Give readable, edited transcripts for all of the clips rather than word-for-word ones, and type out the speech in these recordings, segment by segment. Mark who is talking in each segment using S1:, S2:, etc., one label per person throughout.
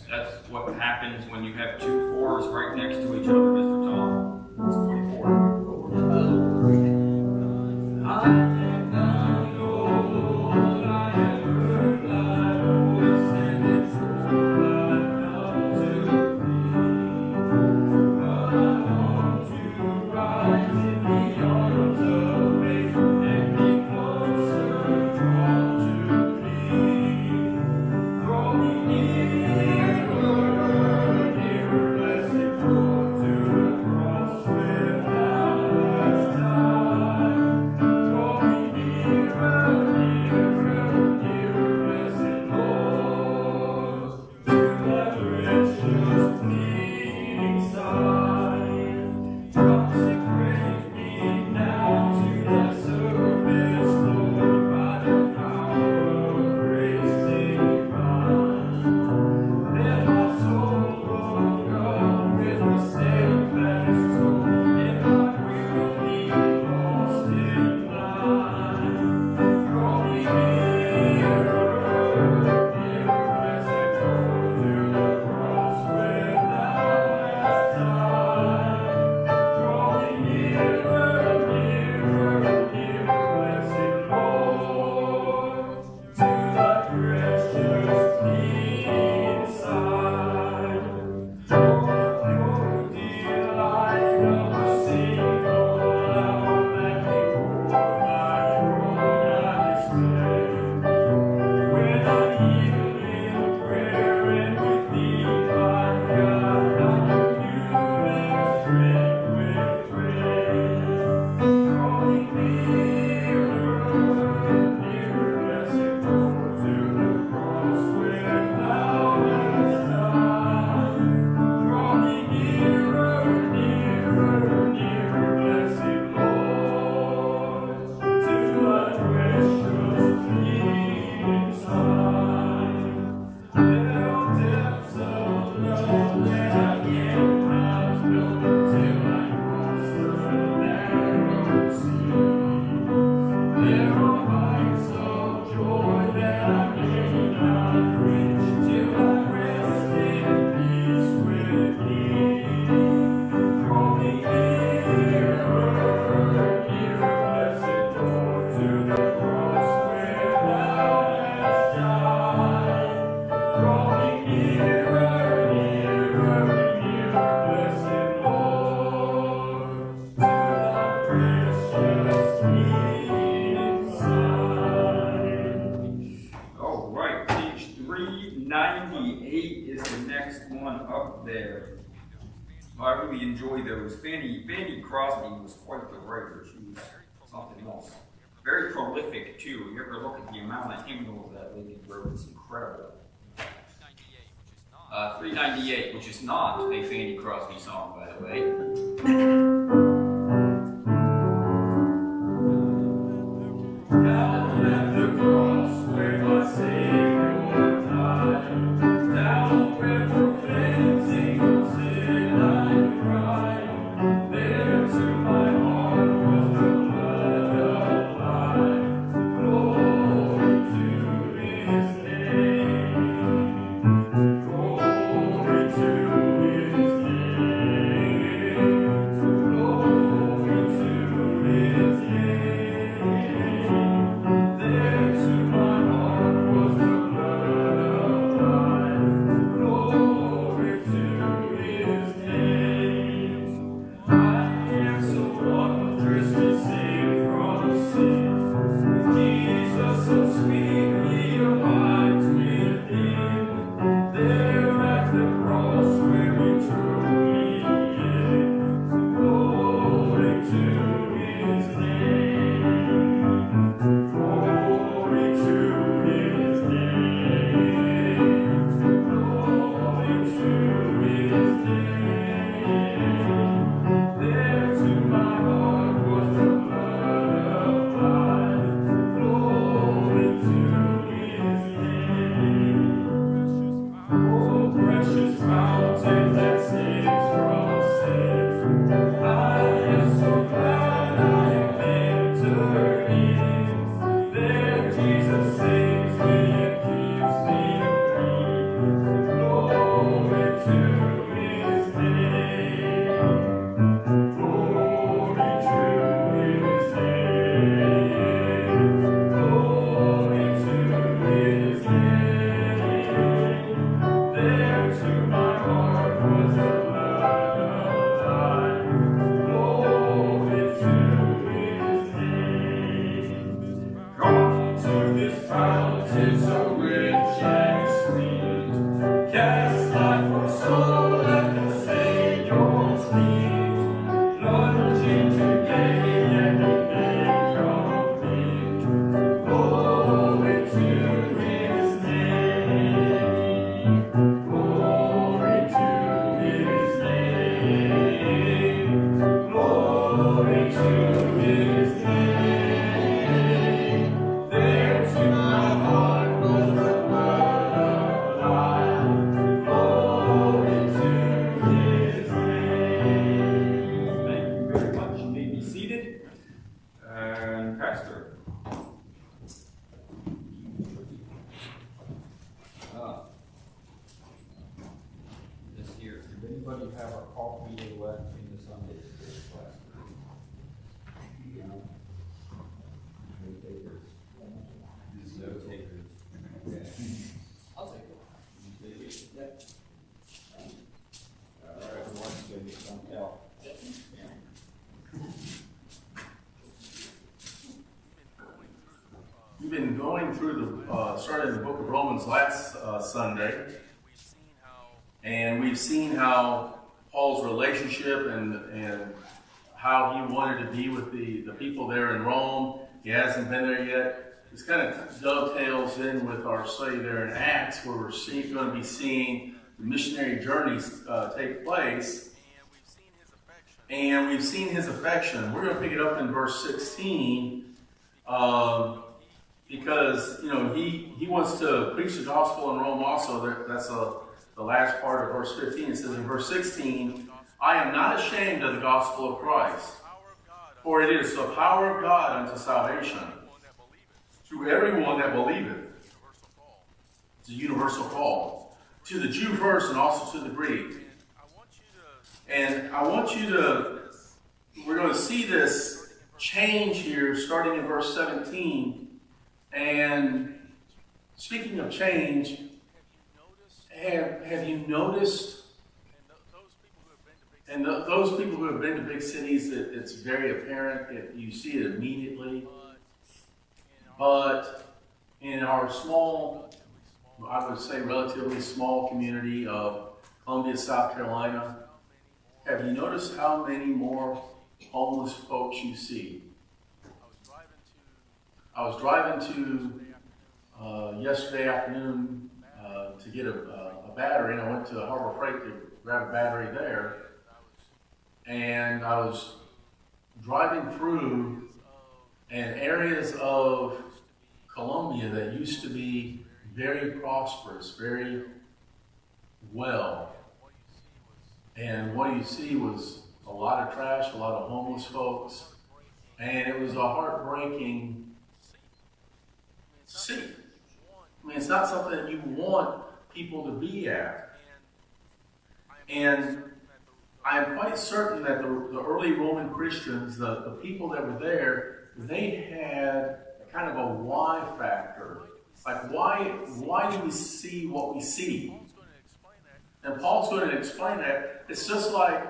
S1: That's what happens when you have two fours right next to each other, Mr. Tom. It's 44. Enjoy those. Fanny Crosby was quite the writer. She was something else. Very prolific too. You ever look at the amount of hymnals that lady wrote? It's incredible. 398, which is not a Fanny Crosby song, by the way. Down at the cross where my Savior died, down where for cleansing of sin I cried, there to my heart was the blood applied. Glory to His name, glory to His name.
S2: We've been going through started in the book of Romans last Sunday, and we've seen how Paul's relationship and how he wanted to be with the people there in Rome. He hasn't been there yet. This kind of dovetails in with our study there in Acts, where we're going to be seeing the missionary journeys take place. And we've seen his affection. We're going to pick it up in verse 16. Because, he wants to preach the gospel in Rome also. That's the last part of verse 15. It says in verse 16, I am not ashamed of the gospel of Christ, for it is the power of God unto salvation to everyone that believeth. It's a universal call. To the Jew first and also to the Greek. And I want you to, we're going to see this change here starting in verse 17. And speaking of change, have you noticed, and those people who have been to big cities, it's very apparent, you see it immediately. But in our small, I would say relatively small community of Columbia, South Carolina, have you noticed how many more homeless folks you see? I was driving to yesterday afternoon to get a battery, and I went to Harbor Freight to grab a battery there. And I was driving through areas of Columbia that used to be very prosperous, very well. And what you see was a lot of trash, a lot of homeless folks, and it was a heartbreaking see. I mean, it's not something that you want people to be at. And I'm quite certain that the early Roman Christians, the people that were there, they had kind of a why factor. Like, why do we see what we see? And Paul's going to explain that. It's just like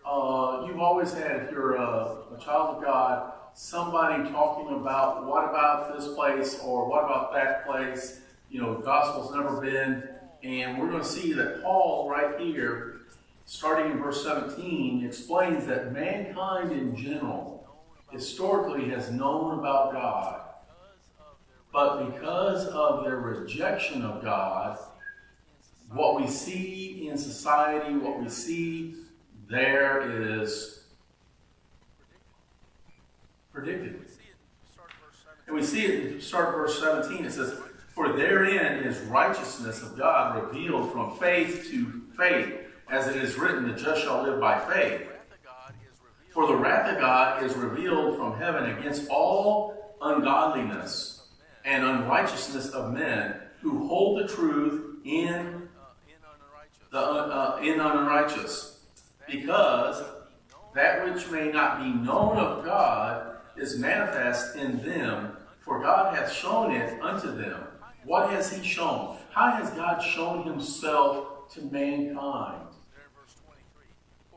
S2: you've always had, if you're a child of God, somebody talking about, what about this place, or what about that place? The gospel's never been. And we're going to see that Paul, right here, starting in verse 17, explains that mankind in general, historically, has known about God. But because of their rejection of God, what we see in society, what we see there is predicted. And we see it in start verse 17. It says, for therein is righteousness of God revealed from faith to faith, as it is written, the just shall live by faith. For the wrath of God is revealed from heaven against all ungodliness and unrighteousness of men who hold the truth in unrighteous, because that which may not be known of God is manifest in them, for God hath shown it unto them. What has he shown? How has God shown himself to mankind?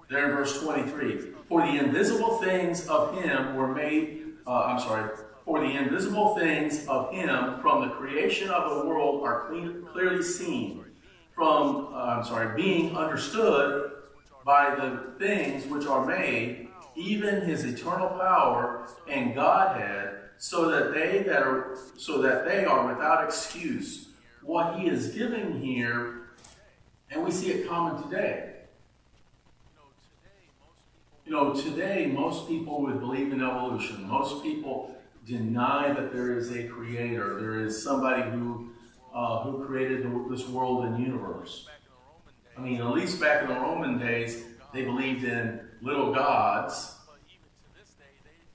S2: There in verse 23. For the invisible things of him were made, for the invisible things of him from the creation of the world are clearly seen, being understood by the things which are made, even his eternal power and Godhead, so that they are without excuse. What he is giving here, and we see it common today. Today most people would believe in evolution. Most people deny that there is a creator. There is somebody who created this world and universe. I mean, at least back in the Roman days, they believed in little gods.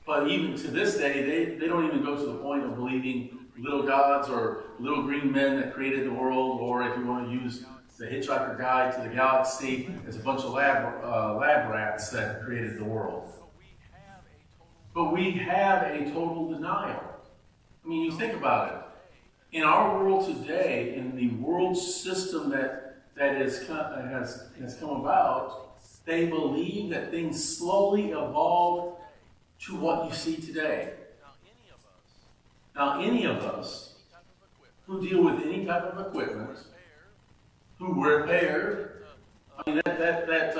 S2: But even to this day, they don't even go to the point of believing little gods or little green men that created the world, or if you want to use the Hitchhiker Guide to the Galaxy, there's a bunch of lab rats that created the world. But we have a total denial. I mean, you think about it. In our world today, in the world system that has come about, they believe that things slowly evolve to what you see today. Now, any of us who deal with any type of equipment, who repair, I mean, that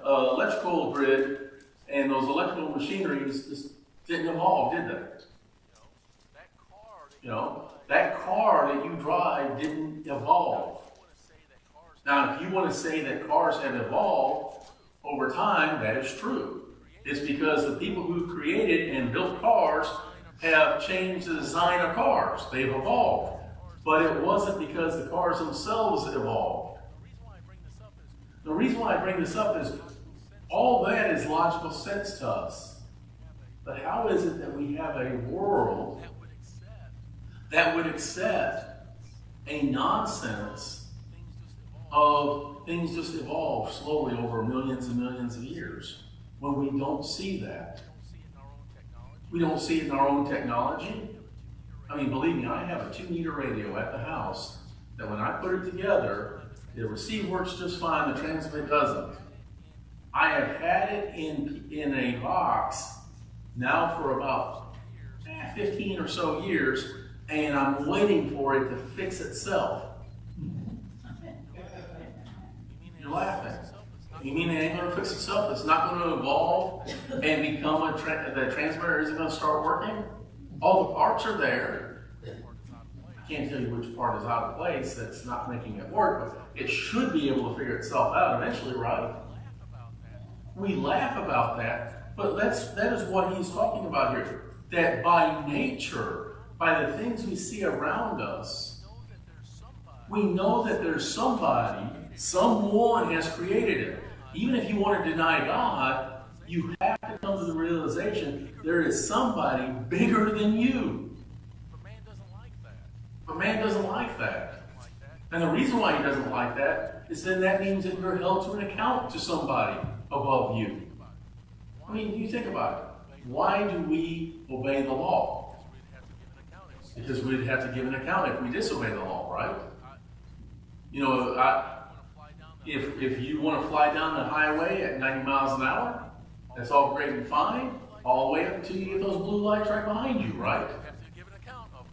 S2: electrical grid and those electrical machineries just didn't evolve, did they? That car that you drive didn't evolve. Now, if you want to say that cars have evolved over time, that is true. It's because the people who created and built cars have changed the design of cars. They've evolved. But it wasn't because the cars themselves evolved. The reason why I bring this up is all that is logical sense to us. But how is it that we have a world that would accept a nonsense of things just evolve slowly over millions and millions of years when we don't see that? We don't see it in our own technology. I mean, believe me, I have a 2-meter radio at the house that when I put it together, the receive works just fine, the transmit doesn't. I have had it in a box now for about 15 or so years, and I'm waiting for it to fix itself. You're laughing. You mean it ain't going to fix itself? It's not going to evolve and become the transmitter isn't going to start working? All the parts are there. I can't tell you which part is out of place that's not making it work, but it should be able to figure itself out eventually, right? We laugh about that, but that is what he's talking about here. That by nature, by the things we see around us, we know that there's somebody, someone has created it. Even if you want to deny God, you have to come to the realization there is somebody bigger than you. But man doesn't like that. And the reason why he doesn't like that is then that means that you're held to an account to somebody above you. I mean, you think about it. Why do we obey the law? Because we'd have to give an account if we disobey the law, right? You know, if you want to fly down the highway at 90 miles an hour, that's all great and fine, all the way up until you get those blue lights right behind you, right?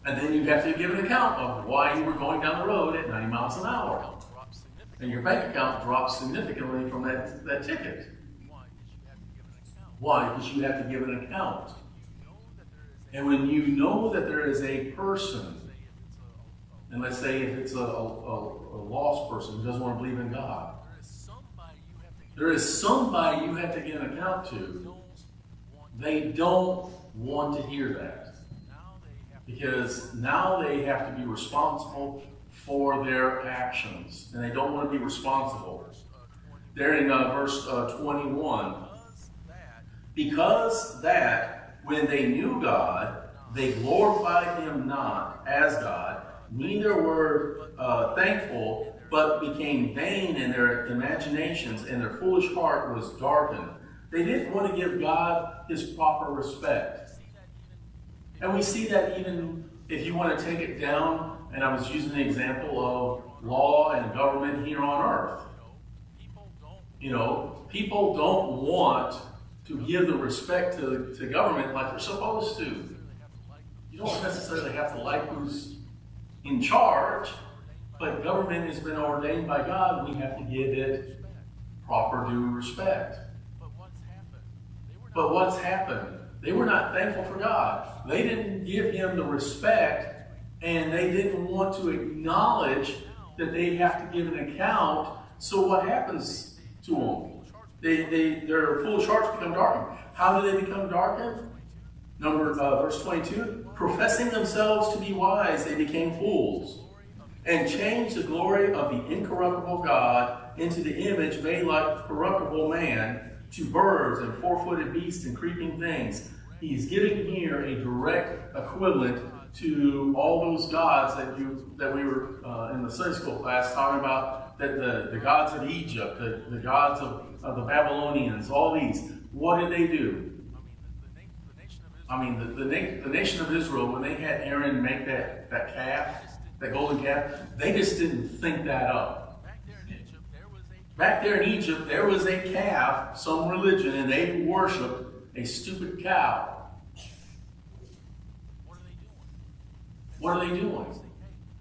S2: And then you have to give an account of why you were going down the road at 90 miles an hour. And your bank account drops significantly from that ticket. Why? Because you have to give an account. And when you know that there is a person, and let's say if it's a lost person who doesn't want to believe in God, there is somebody you have to give an account to. They don't want to hear that. Because now they have to be responsible for their actions. And they don't want to be responsible. There in verse 21, because that when they knew God, they glorified him not as God, neither were thankful, but became vain in their imaginations, and their foolish heart was darkened. They didn't want to give God his proper respect. And we see that even if you want to take it down, and I was using the example of law and government here on earth. You know, people don't want to give the respect to government like they're supposed to. You don't necessarily have to like who's in charge, but government has been ordained by God, and we have to give it proper due respect. But what's happened? They were not thankful for God. They didn't give him the respect, and they didn't want to acknowledge that they have to give an account. So what happens to them? Their foolish hearts become darkened. How do they become darkened? Verse 22, professing themselves to be wise, they became fools, and changed the glory of the incorruptible God into the image made like corruptible man, to birds and four-footed beasts and creeping things. He's giving here a direct equivalent to all those gods that we were in the Sunday school class talking about, that the gods of Egypt, the gods of the Babylonians, all these. What did they do? I mean, the nation of Israel, when they had Aaron make that calf, that golden calf, they just didn't think that up. Back there in Egypt, there was a calf, some religion, and they worshiped a stupid cow. What are they doing?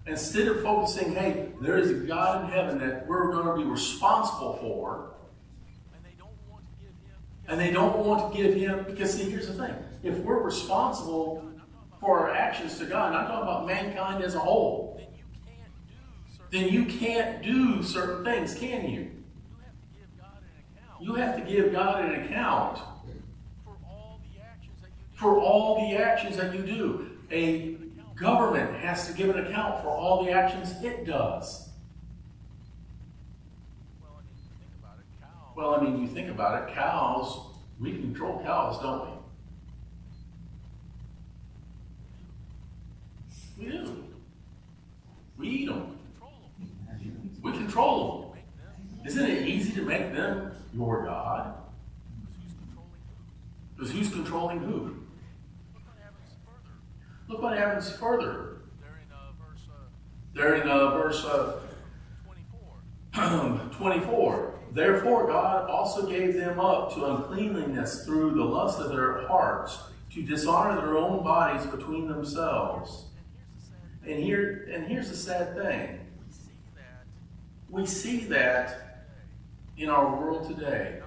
S2: Instead of focusing, hey, there is a God in heaven that we're going to be responsible for, and they don't want to give him, because see, here's the thing. If we're responsible for our actions to God, and I'm talking about mankind as a whole, then you can't do certain things, can you? You have to give God an account for all the actions that you do. A government has to give an account for all the actions it does. Well, I mean, you think about it, cows, we control cows, don't we? We do. We eat them. We control them. Isn't it easy to make them your God? Because who's controlling who? Look what happens further. They're in verse 24. Therefore God also gave them up to uncleanliness through the lust of their hearts, to dishonor their own bodies between themselves. And here's the sad thing. We see that in our world today.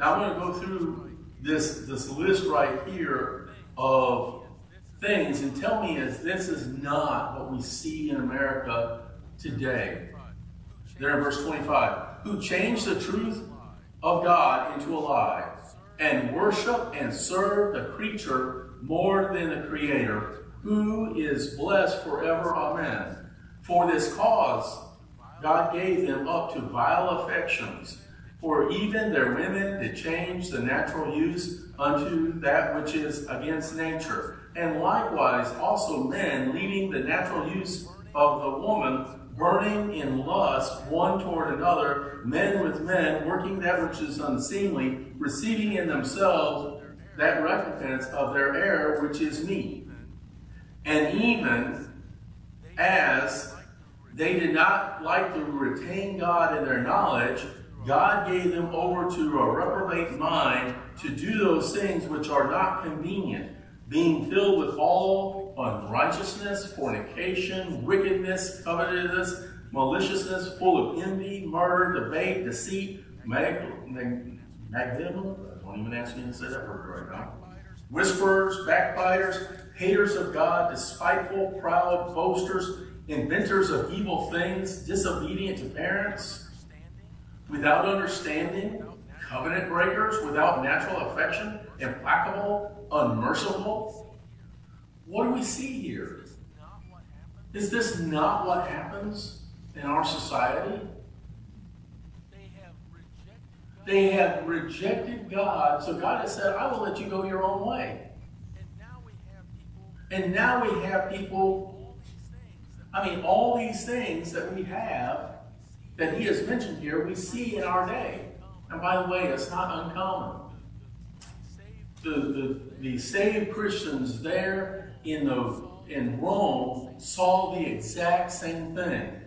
S2: Now I'm going to go through this list right here of things and tell me if this is not what we see in America today. There in verse 25. Who changed the truth of God into a lie, and worship and serve the creature more than the Creator, who is blessed forever. Amen. For this cause God gave them up to vile affections, for even their women did change the natural use unto that which is against nature. And likewise also men, leaving the natural use of the woman, burning in lust one toward another, men with men, working that which is unseemly, receiving in themselves that recompense of their error which is meet. And even as they did not like to retain God in their knowledge, God gave them over to a reprobate mind to do those things which are not convenient, being filled with all unrighteousness, fornication, wickedness, covetousness, maliciousness, full of envy, murder, debate, deceit, don't even ask me to say that word right now. Whisperers, backbiters, haters of God, despiteful, proud, boasters, inventors of evil things, disobedient to parents, without understanding, covenant breakers, without natural affection, implacable, unmerciful. What do we see here? Is this not what happens in our society? They have rejected God, so God has said, I will let you go your own way. And now we have people, all these things that we have, that he has mentioned here, we see in our day. And by the way, it's not uncommon. The saved Christians there in Rome saw the exact same thing.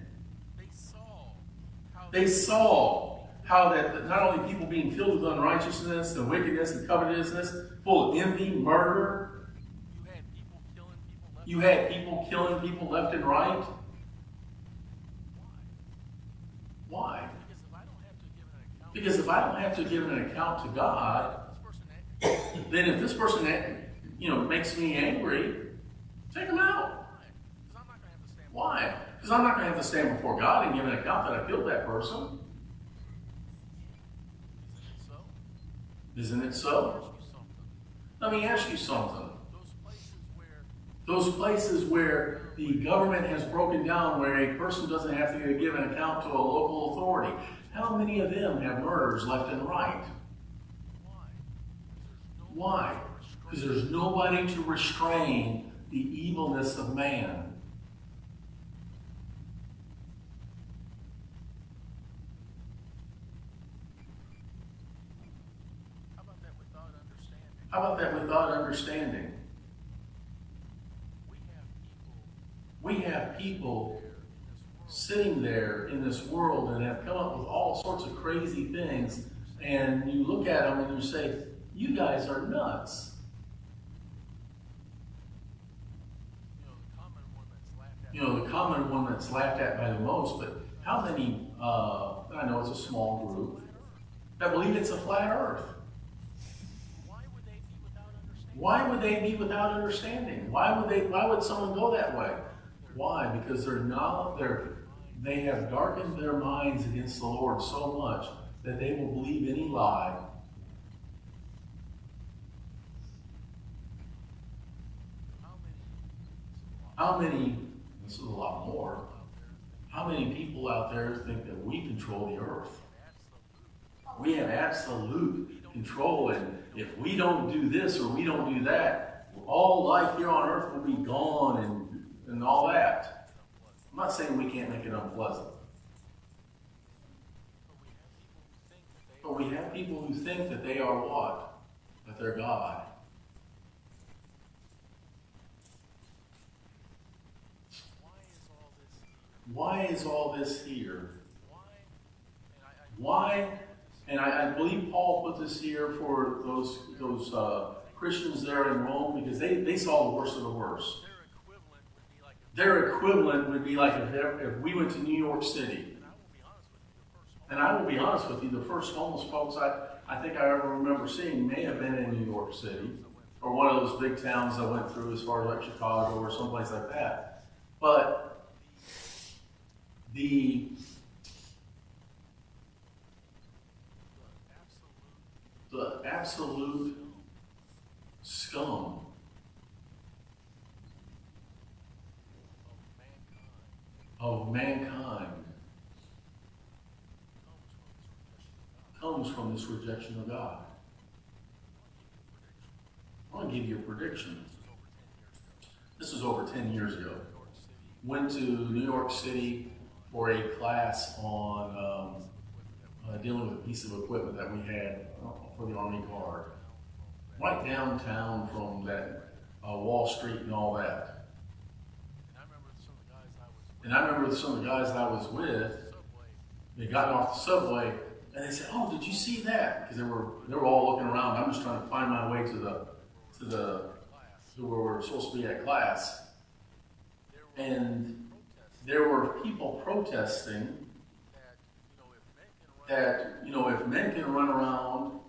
S2: They saw how that not only people being filled with unrighteousness and wickedness and covetousness, full of envy, murder. You had people killing people left and right. Why? Because if I don't have to give an account to God, then if this person, makes me angry, take him out. Why? Because I'm not going to have to stand before God and give an account that I killed that person. Isn't it so? Let me ask you something. Those places where the government has broken down, where a person doesn't have to give an account to a local authority, how many of them have murders left and right? Why? Because there's nobody to restrain the evilness of man. How about that without understanding? We have people sitting there in this world and have come up with all sorts of crazy things, and you look at them and you say, you guys are nuts. The common one that's laughed at by the most, but how many, I know it's a small group, that believe it's a flat earth? Why would they be without understanding? Why would someone go that way? Why? Because they have darkened their minds against the Lord so much that they will believe any lie. How many, this is a lot more, how many people out there think that we control the earth? We have absolute control, and if we don't do this or we don't do that, all life here on earth will be gone and all that. I'm not saying we can't make it unpleasant. But we have people who think that they are what? That they're God. Why is all this here? Why? And I believe Paul put this here for those Christians there in Rome, because they saw the worst of the worst. Their equivalent would be like if we went to New York City. And I will be honest with you, the first homeless folks I think I ever remember seeing may have been in New York City, or one of those big towns I went through as far as like Chicago or someplace like that. But the absolute scum of mankind comes from this rejection of God. I want to give you a prediction. This was over 10 years ago. Went to New York City for a class on dealing with a piece of equipment that we had for the Army Guard. Right downtown from that Wall Street and all that. And I remember some of the guys that I was with, they got off the subway and they said, "Oh, did you see that?" Because they were all looking around. I'm just trying to find my way to where we're supposed to be at class. And there were people protesting that, if men can run around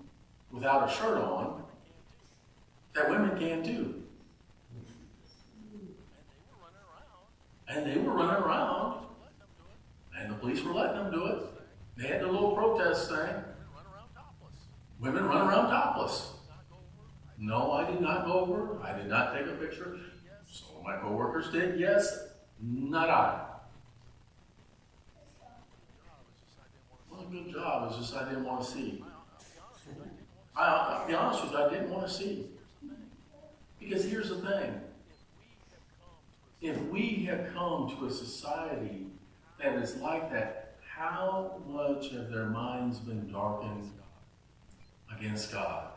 S2: without a shirt on, that women can too. And they were running around, and the police were letting them do it. They had their little protest thing. Women run around topless. No, I did not go over. I did not take a picture. Some of my coworkers did, yes. Not I. Well, good job. It's just I didn't want to see. I'll be honest with you, I didn't want to see. Because here's the thing. If we have come to a society that is like that, how much have their minds been darkened against God?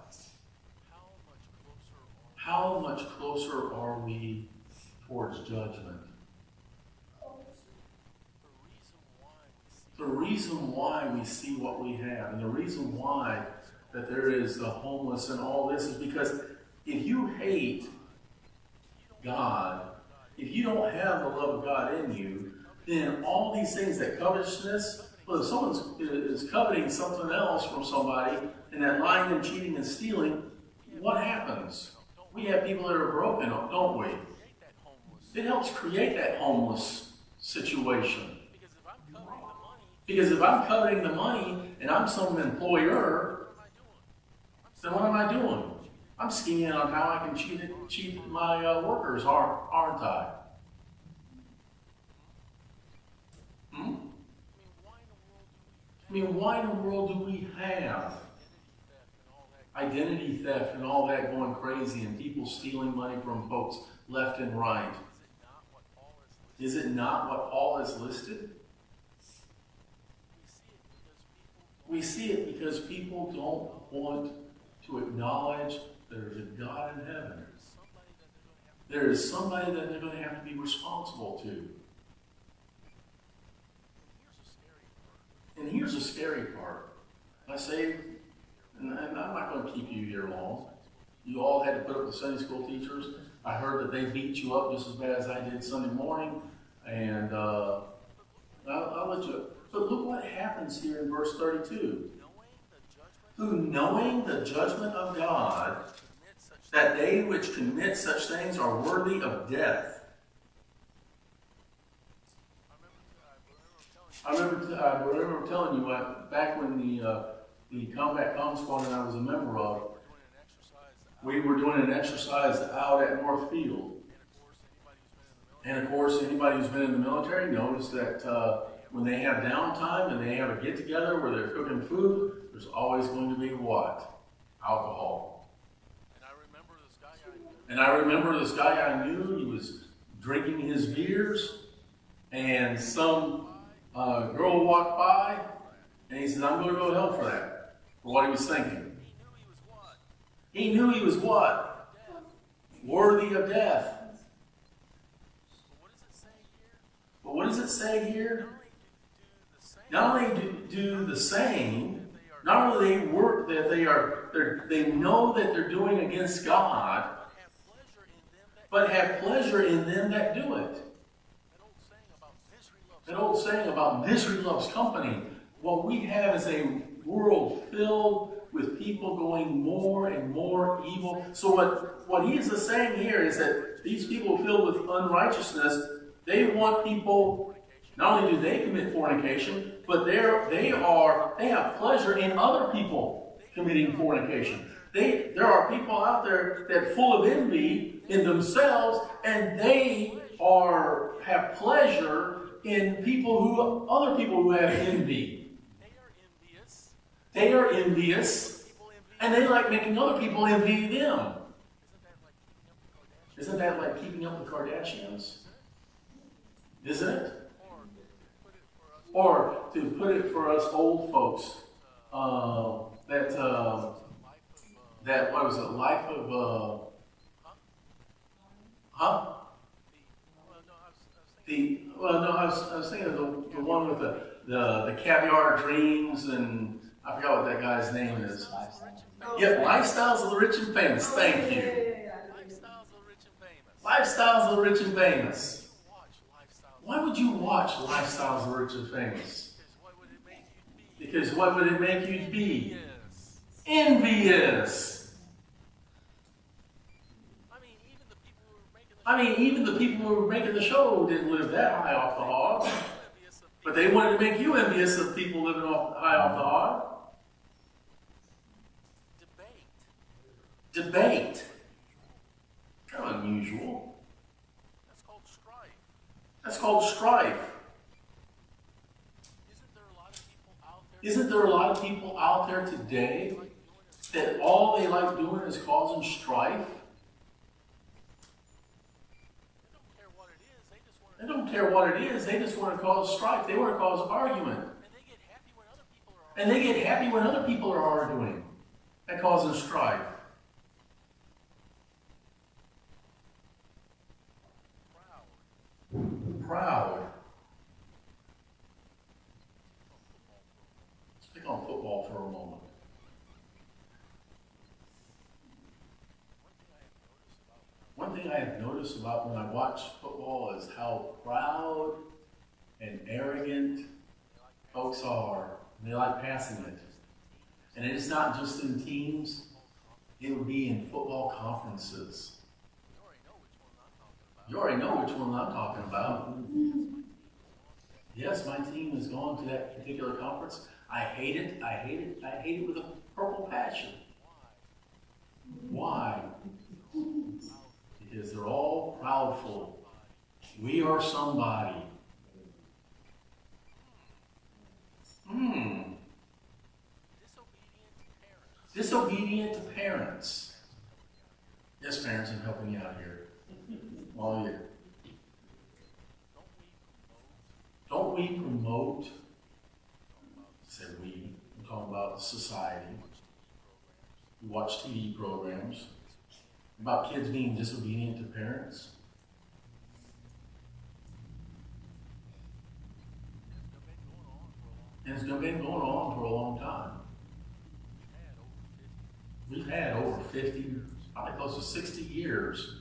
S2: How much closer are we towards judgment? the reason why we see what we have, and the reason why that there is the homeless and all this is because if you hate God, if you don't have the love of God in you, then all these things, that covetousness, well, if someone is coveting something else from somebody, and that lying and cheating and stealing, what happens? We have people that are broken, don't we? It helps create that homeless situation. Because if I'm coveting the money and I'm some employer, then what am I doing? I'm scheming on how I can cheat my workers, aren't I? I mean, why in the world do we have identity theft and all that going crazy and people stealing money from folks left and right? Is it not what Paul has listed? We see it because people don't want to acknowledge there's a God in heaven. There is somebody that they're going to have to be responsible to. And here's the scary part. I say, and I'm not going to keep you here long. You all had to put up with Sunday school teachers. I heard that they beat you up just as bad as I did Sunday morning. And I'll let you. But look what happens here in verse 32. Who, knowing the judgment of God, that they which commit such things are worthy of death. I remember telling you back when the Combat Comm Squad that I was a member of, we were doing an exercise out at Northfield. And of course, anybody who's been in the military knows that when they have downtime and they have a get-together where they're cooking food, there's always going to be what? Alcohol. And I remember this guy I knew, he was drinking his beers, and some girl walked by, and he said, I'm going to go to hell for that, for what he was thinking. He knew he was what? Worthy of death. But what does it say here? Not only do the same, not only they work that they know that they're doing against God, but have pleasure in them that do it. That old saying about misery loves company. What we have is a world filled with people going more and more evil. So what he is saying here is that these people filled with unrighteousness, they want people, not only do they commit fornication, but they have pleasure in other people committing fornication. There are people out there that are full of envy in themselves, and they have pleasure in other people who have envy. They are envious, and they like making other people envy them. Isn't that like keeping up with Kardashians? Isn't it? Or to put it for us old folks, that what was it? Life of I was thinking of the one with the caviar dreams, and I forgot what that guy's name is. Yeah, Lifestyles of the Rich and Famous. Thank you. Lifestyles of the Rich and Famous. Why would you watch Lifestyles of the Rich and Famous? Because what would it make you be? Envious. I mean, even the people who were making the show didn't live that high off the hog. But they wanted to make you envious of people living high off the hog. Debate. Kind of unusual. That's called strife. Isn't there a lot of people out there today that all they like doing is causing strife? They don't care what it is. They just want to cause strife. They want to cause argument. And they get happy when other people are arguing and causing strife. Proud. football for a moment. One thing I have noticed about when I watch football is how proud and arrogant folks are. They like passing it. And it's not just in teams, it would be in football conferences. You already know which one I'm talking about. Yes, my team has gone to that particular conference. I hate it. I hate it. I hate it with a purple passion. Why? Because they're all proudful. We are somebody. Disobedient to parents. Yes, parents, I'm helping you out here. All year. Don't we promote, say we, I'm talking about society. We watch TV programs about kids being disobedient to parents. And it's been going on for a long time. We've had over 50, probably close to 60 years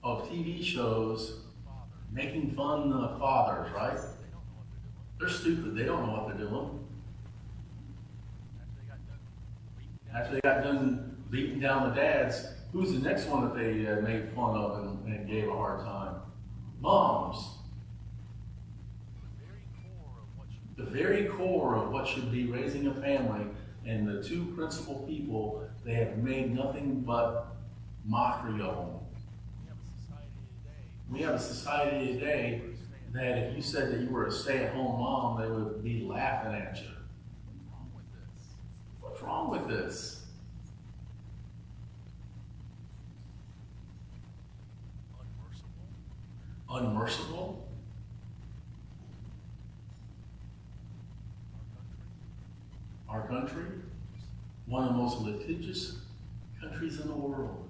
S2: of TV shows making fun of fathers, right? They're stupid. They don't know what they're doing. After they got done beating down the dads, who's the next one that they made fun of and gave a hard time? Moms. The very core of what should be raising a family, and the two principal people, they have made nothing but mockery of them. We have a society today that if you said that you were a stay-at-home mom, they would be laughing at you. What's wrong with this? Unmerciful? Our country, one of the most litigious countries in the world.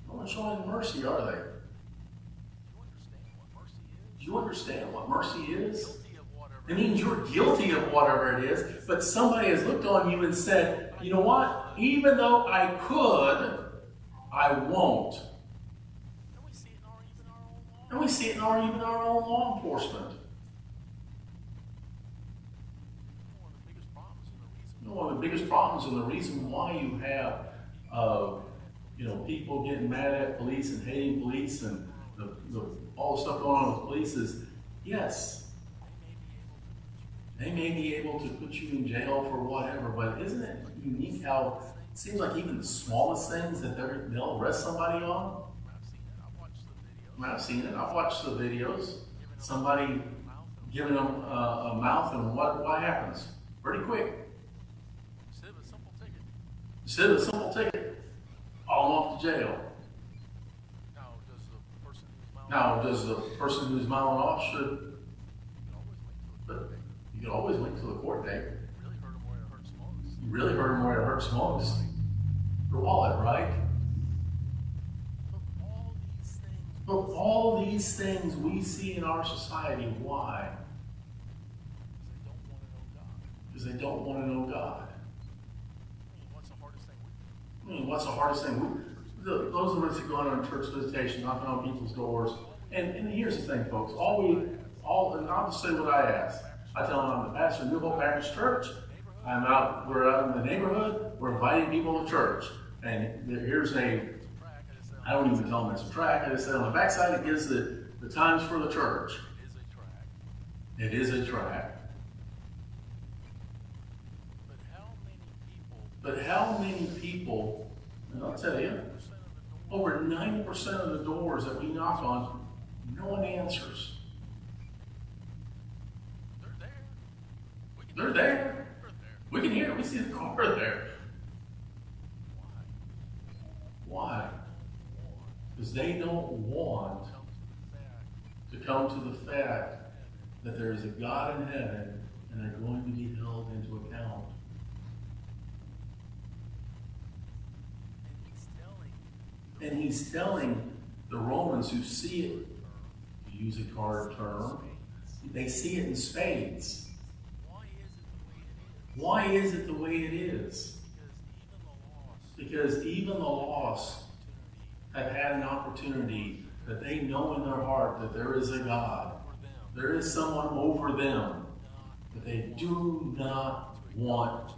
S2: No one's showing mercy, are they? Do you understand what mercy is? It means you're guilty of whatever it is, but somebody has looked on you and said, you know what? Even though I could, I won't. And we see it in even our own law enforcement. One of the biggest problems and the reason why you have people getting mad at police and hating police and all the stuff going on with police is, yes, they may be able to put you in jail for whatever, but isn't it unique how it seems like even the smallest things that they'll arrest somebody on? I've seen it. I've watched the videos. Somebody giving them a mouth, and what happens? Pretty quick. Instead of a simple ticket, all off to jail. Now, does the person who's miling off should? But you can always wait till the court date. You really hurt them where it hurts most. Your wallet, right? But all these things we see in our society, why? Because they don't want to know God. What's the hardest thing? Those of us who go on church visitation, knocking on people's doors, and here's the thing, folks. And I'll just say what I ask. I tell them I'm the pastor of New Hope Baptist Church. We're out in the neighborhood. We're inviting people to church, and here's I don't even tell them it's a tract. I just say on the backside it gives the times for the church. It is a tract. But how many people, and I'll tell you, over 90% of the doors that we knock on, no one answers. They're there. We can hear it. We see the car there. Why? Because they don't want to come to the fact that there is a God in heaven and they're going to be held into account. And he's telling the Romans who see it, to use a hard term, They see it in spades. Why is it the way it is? Because even the lost have had an opportunity that they know in their heart that there is a God. There is someone over them. But they do not want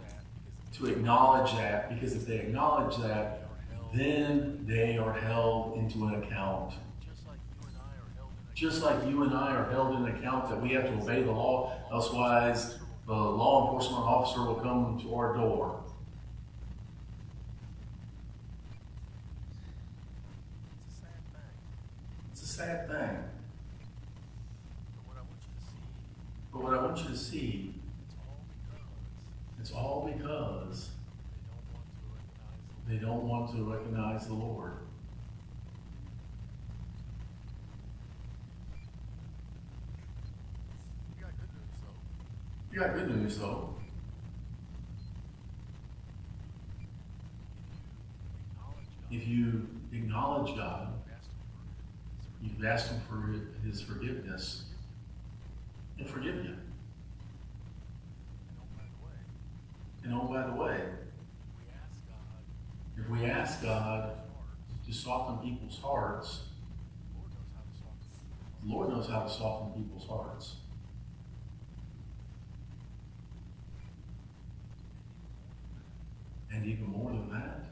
S2: to acknowledge that, because if they acknowledge that, then they are held into an account. Just like you and I are held in account that we have to obey the law, otherwise the law enforcement officer will come to our door. It's a sad thing. But what I want you to see, it's all because they don't want to recognize the Lord. You got good news, though. If you acknowledge God, you've asked Him for His forgiveness, He'll forgive you. And oh, by the way, if we ask God to soften people's hearts, the Lord knows how to soften people's hearts. And even more than that,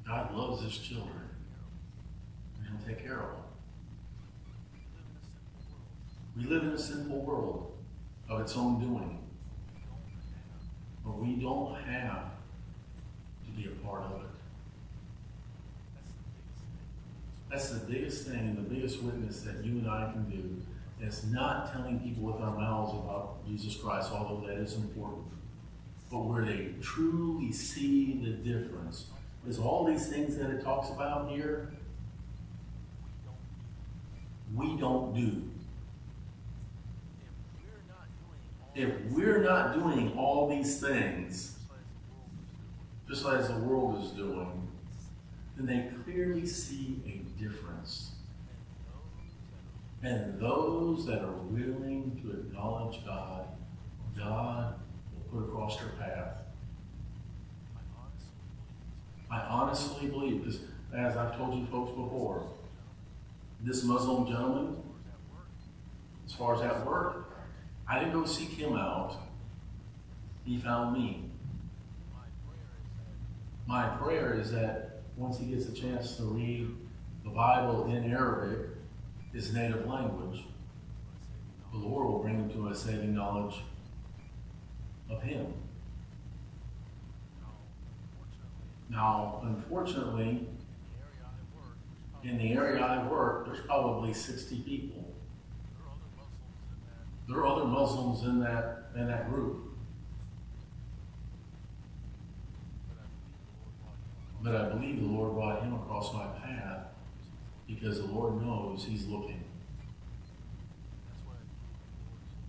S2: God loves His children, and He'll take care of them. We live in a sinful world of its own doing, but we don't have to be a part of it. That's the biggest thing and the biggest witness that you and I can do, is not telling people with our mouths about Jesus Christ, although that is important, but where they truly see the difference. Is all these things that it talks about here, we don't do. If we're not doing all these things, just as the world is doing, then they clearly see a difference. And those that are willing to acknowledge God, God will put across their path. I honestly believe, because as I've told you folks before, this Muslim gentleman, as far as at work, I didn't go seek him out. He found me. My prayer is that once he gets a chance to read the Bible in Arabic, his native language, the Lord will bring him to a saving knowledge of Him. Now, unfortunately, in the area I work, there's probably 60 people. There are other Muslims in that group. But I believe the Lord brought him across my path because the Lord knows He's looking.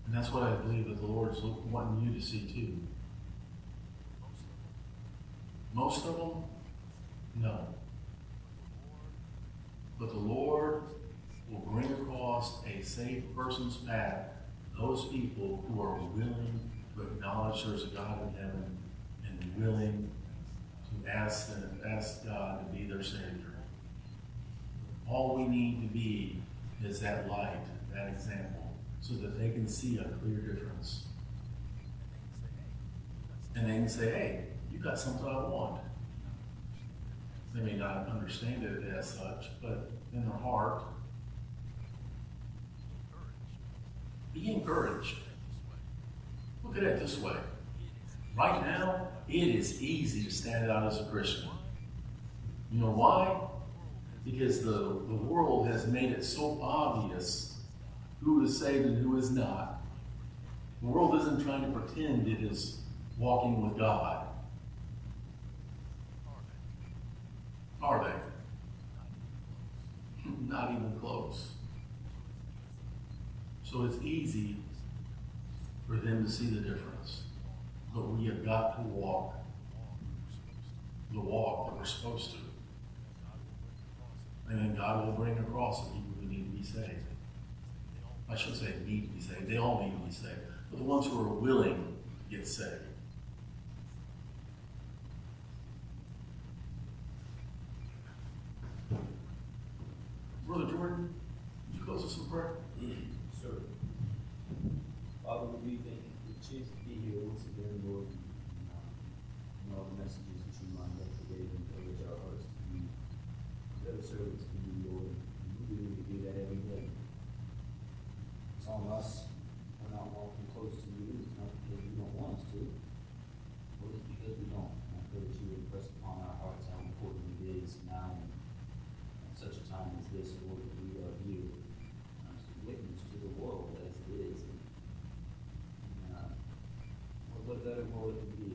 S2: And that's what I believe that the Lord is wanting you to see too. Most of them, no. But the Lord will bring across a safe person's path those people who are willing to acknowledge there's a God in heaven and willing to ask God to be their Savior. All we need to be is that light, that example, so that they can see a clear difference. And they can say, hey, you got something I want. They may not understand it as such, but in their heart, be encouraged. Look at it this way. Right now, it is easy to stand out as a Christian. You know why? Because the world has made it so obvious who is saved and who is not. The world isn't trying to pretend it is walking with God. Are they? Not even close. So it's easy for them to see the difference. But we have got to walk the walk that we're supposed to. And then God will bring across the people who need to be saved. I shouldn't say need to be saved, they all need to be saved, but the ones who are willing to get saved. Brother Jordan, would you close us in prayer?
S3: Sure. Father, we thank you for the chance to be here once again, Lord. And all the messages that you lined up today to encourage our hearts to be better servants to you, Lord. And we need to do that every day. It's on us. We're not walking close to you. It's not because you don't want us to. Lord, it's because we don't. And I pray that you would impress upon our hearts how important it is now and at such a time as this, Lord, that we are here as a witness to the world as it is. And what better world it could be